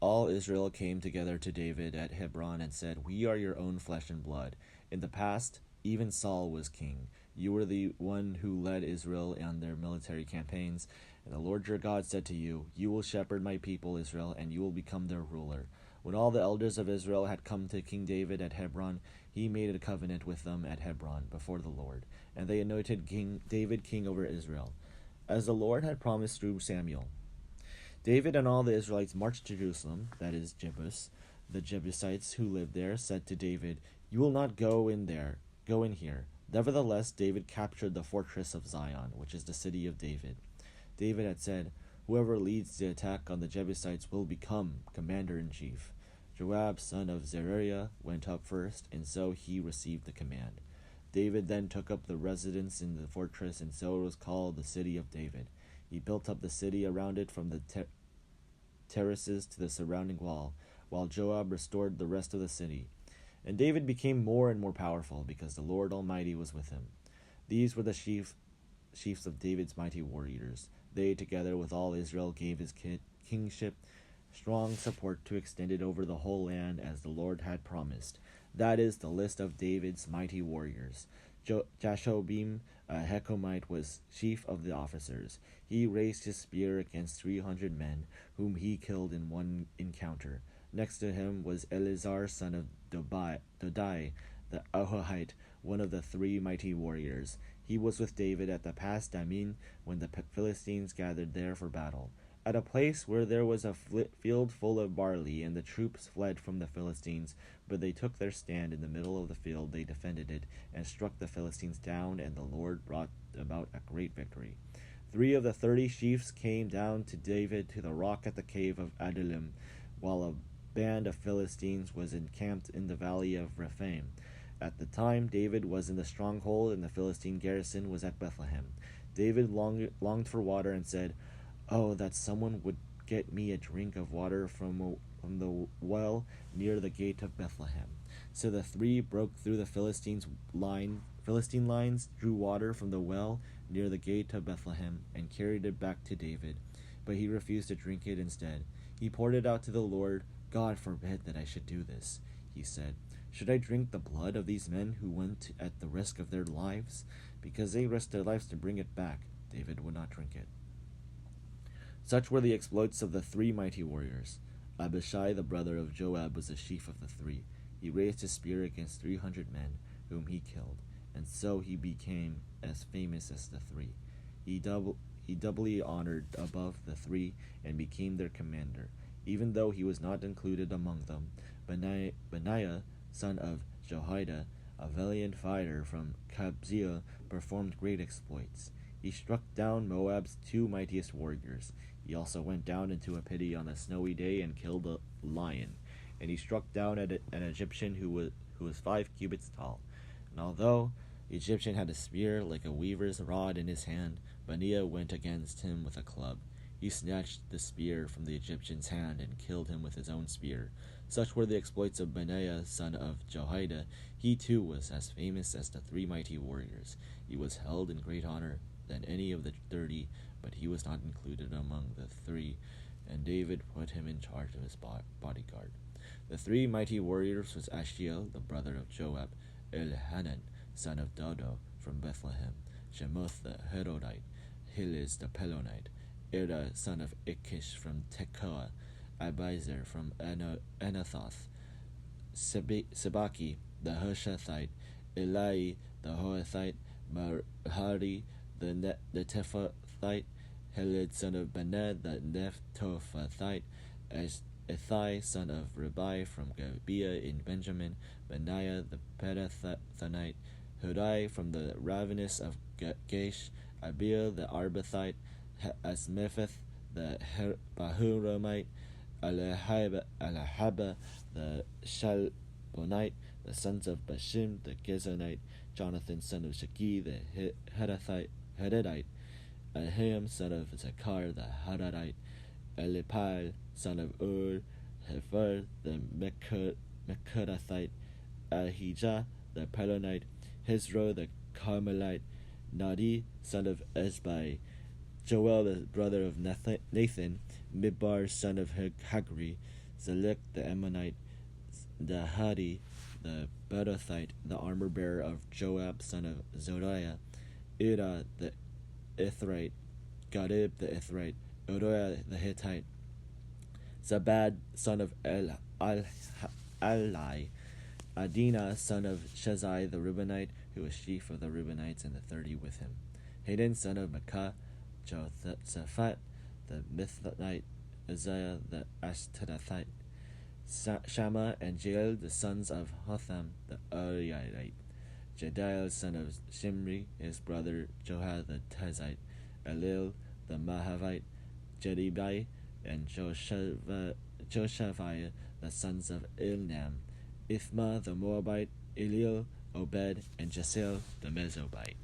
All Israel came together to David at Hebron and said, "We are your own flesh and blood. In the past, even Saul was king. You were the one who led Israel on their military campaigns. And the Lord your God said to you, 'You will shepherd my people Israel, and you will become their ruler.' When all the elders of Israel had come to King David at Hebron, he made a covenant with them at Hebron before the Lord, and they anointed King David king over Israel, as the Lord had promised through Samuel. David and all the Israelites marched to Jerusalem, that is, Jebus. The Jebusites who lived there said to David, 'You will not go in there, go in here.' Nevertheless, David captured the fortress of Zion, which is the city of David. David had said, 'Whoever leads the attack on the Jebusites will become commander-in-chief.' Joab, son of Zeruiah, went up first, and so he received the command. David then took up the residence in the fortress, and so it was called the City of David. He built up the city around it from the terraces to the surrounding wall, while Joab restored the rest of the city. And David became more and more powerful, because the Lord Almighty was with him. These were the chiefs of David's mighty warriors. They, together with all Israel, gave his kingship strong support to extend it over the whole land as the Lord had promised. That is the list of David's mighty warriors. Jashobim, a Hecomite, was chief of the officers. He raised his spear against 300 men, whom he killed in one encounter. Next to him was Eleazar, son of Dodai, the Ahohite, one of the three mighty warriors. He was with David at the Pas Dammim when the Philistines gathered there for battle. At a place where there was a field full of barley, and the troops fled from the Philistines, but they took their stand in the middle of the field, they defended it, and struck the Philistines down, and the Lord brought about a great victory. 3 of the 30 chiefs came down to David to the rock at the cave of Adullam, while a band of Philistines was encamped in the valley of Rephaim. At the time, David was in the stronghold, and the Philistine garrison was at Bethlehem. David longed for water and said, "Oh, that someone would get me a drink of water from the well near the gate of Bethlehem." So the 3 broke through the Philistine lines, drew water from the well near the gate of Bethlehem, and carried it back to David. But he refused to drink it instead. He poured it out to the Lord. "God forbid that I should do this," he said. "Should I drink the blood of these men who went at the risk of their lives? Because they risked their lives to bring it back, David would not drink it." Such were the exploits of the 3 mighty warriors. Abishai, the brother of Joab, was the chief of the 3. He raised his spear against 300 men, whom he killed, and so he became as famous as the 3. He doubly honored above the 3 and became their commander, even though he was not included among them. Benaiah, son of Jehoiada, a valiant fighter from Kabzeel, performed great exploits. He struck down Moab's 2 mightiest warriors. He also went down into a pit on a snowy day and killed a lion. And he struck down an Egyptian who was 5 cubits tall. And although the Egyptian had a spear like a weaver's rod in his hand, Benaiah went against him with a club. He snatched the spear from the Egyptian's hand and killed him with his own spear. Such were the exploits of Benaiah, son of Jehoiada. He too was as famous as the 3 mighty warriors. He was held in great honor than any of the 30, but he was not included among the 3, and David put him in charge of his bodyguard. The 3 mighty warriors was Ashiel, the brother of Joab, Elhanan, son of Dodo, from Bethlehem, Shemoth the Herodite, Heliz the Pelonite, Ira, son of Ikish, from Tekoa, Abiezer from Anathoth, Sebaki the Hushathite, Eli the Hoathite, Marhari the Tephathite, Helid son of Bened the Nephtophthite, Ethai son of Ribai from Gibeah in Benjamin, Benaiah the Perathonite, Hudai from the ravenous of Gaish, Abiel the Arbathite, Asmepheth the Bahuramite, Alahaba the Shalbonite, the sons of Bashim the Gizonite, Jonathan son of Shagi the Hedidite, Ahiam son of Zakar the Hadadite, Elipal son of Ur, Hefer the Mekadathite, Ahijah the Pelonite, Hezro the Carmelite, Nadi son of Ezbai, Joel the brother of Nathan, Midbar son of Hagri, Zelek the Ammonite, the Hadi, the Bedothite, the armor-bearer of Joab son of Zodiah, Ira the Ithrite, Gadib the Ithrite, Uriah the Hittite, Zabad son of Eli, Adina son of Shazai the Reubenite, who was chief of the Reubenites, and the 30 with him, Hayden son of Makah, Jothaphat the Mithlite, Uzziah the Ashtarathite, Shammah and Jael the sons of Hotham the Uriahite, Jediel son of Shimri, his brother Joha the Tizite, Elil the Mahavite, Jedibai and Joshaviah the sons of Ilnam, Ithma the Moabite, Eliel, Obed, and Jasil the Mezobite.